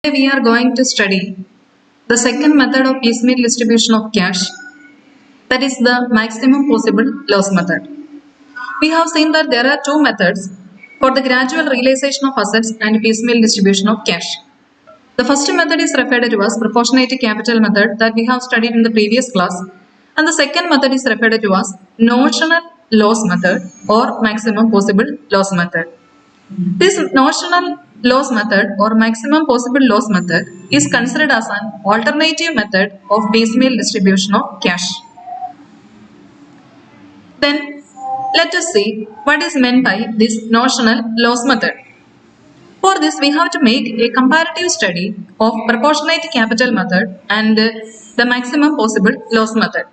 Today we are going to study the second method of piecemeal distribution of cash, that is the maximum possible loss method. We have seen that there are two methods for the gradual realization of assets and piecemeal distribution of cash. The first method is referred to as proportionate capital method that we have studied in the previous class, and the second method is referred to as notional loss method or maximum possible loss method. This notional loss method or maximum possible loss method is considered as an alternative method of piecemeal distribution of cash. Then let us see what is meant by this notional loss method. For this, we have to make a comparative study of proportionate capital method and the maximum possible loss method.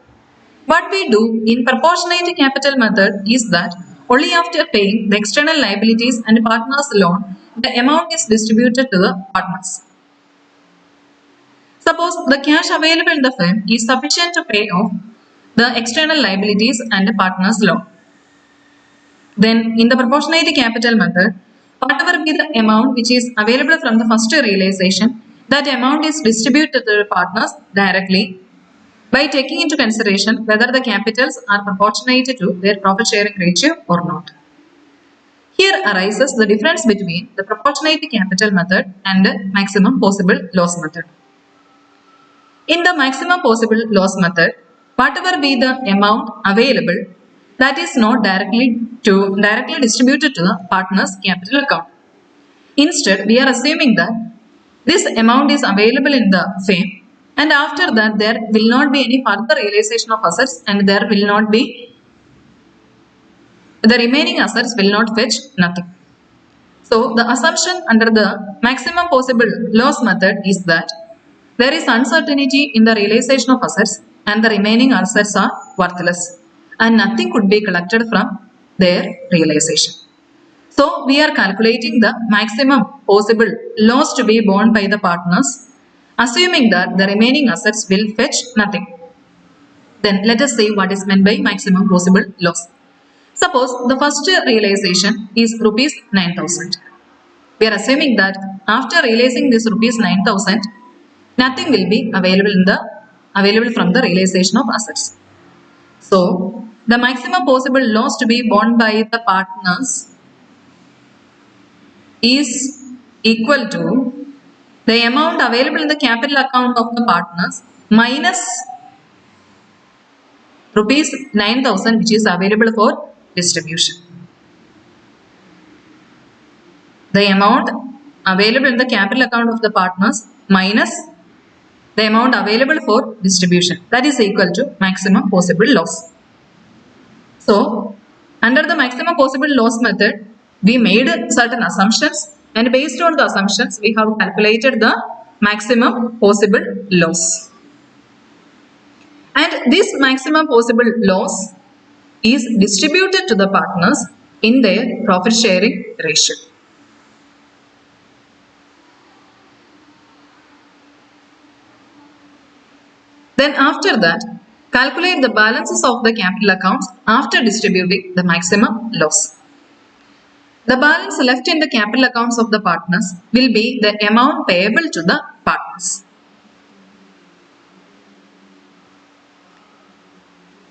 What we do in proportionate capital method is that only after paying the external liabilities and partners' loan, the amount is distributed to the partners. Suppose the cash available in the firm is sufficient to pay off the external liabilities and the partners' loan. Then in the proportionate capital method, whatever be the amount which is available from the first realization, that amount is distributed to the partners directly by taking into consideration whether the capitals are proportionate to their profit sharing ratio or not. Here arises the difference between the proportionate capital method and the maximum possible loss method. In the maximum possible loss method, whatever be the amount available, that is not directly distributed to the partner's capital account. Instead, we are assuming that this amount is available in the firm, and after that there will not be any further realization of assets, and there will not be the remaining assets will not fetch nothing. So the assumption under the maximum possible loss method is that there is uncertainty in the realization of assets and the remaining assets are worthless and nothing could be collected from their realization. So we are calculating the maximum possible loss to be borne by the partners, assuming that the remaining assets will fetch nothing. Then let us see what is meant by maximum possible loss. Suppose the first realization is rupees 9,000. We are assuming that after realizing this rupees 9,000, nothing will be available from the realization of assets. So the maximum possible loss to be borne by the partners is equal to the amount available in the capital account of the partners minus rupees 9,000 which is available for distribution. The amount available in the capital account of the partners minus the amount available for distribution, that is equal to maximum possible loss. So under the maximum possible loss method, we made certain assumptions, and based on the assumptions we have calculated the maximum possible loss. And this maximum possible loss is distributed to the partners in their profit sharing ratio. Then after that, calculate the balances of the capital accounts after distributing the maximum loss. The balance left in the capital accounts of the partners will be the amount payable to the partners.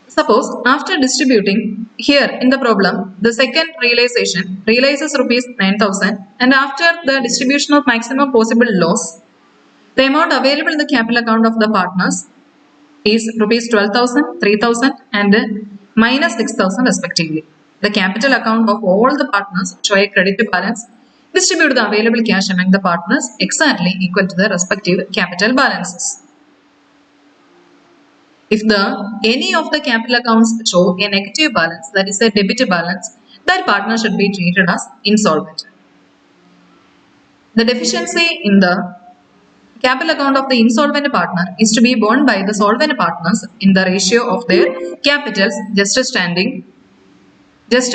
Suppose after distributing, here in the problem, the second realization realizes rupees 9,000, and after the distribution of maximum possible loss, the amount available in the capital account of the partners is rupees 12,000, 3,000 and minus 6,000 respectively. The capital account of all the partners show a credit balance. Distribute the available cash among the partners exactly equal to the respective capital balances. If any of the capital accounts show a negative balance, that is a debit balance, that partner should be treated as insolvent. The deficiency in the capital account of the insolvent partner is to be borne by the solvent partners in the ratio of their capitals just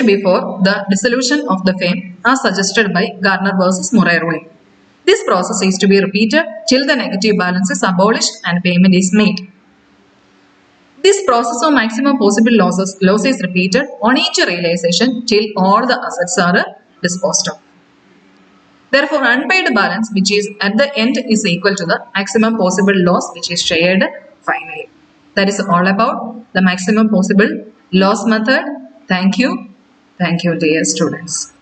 before the dissolution of the firm as suggested by Garner versus Murray ruling. This process is to be repeated till the negative balance is abolished and payment is made. This process of maximum possible loss is repeated on each realization till all the assets are disposed of. Therefore, unpaid balance which is at the end is equal to the maximum possible loss which is shared finally. That is all about the maximum possible loss method. Thank you. Thank you, dear students.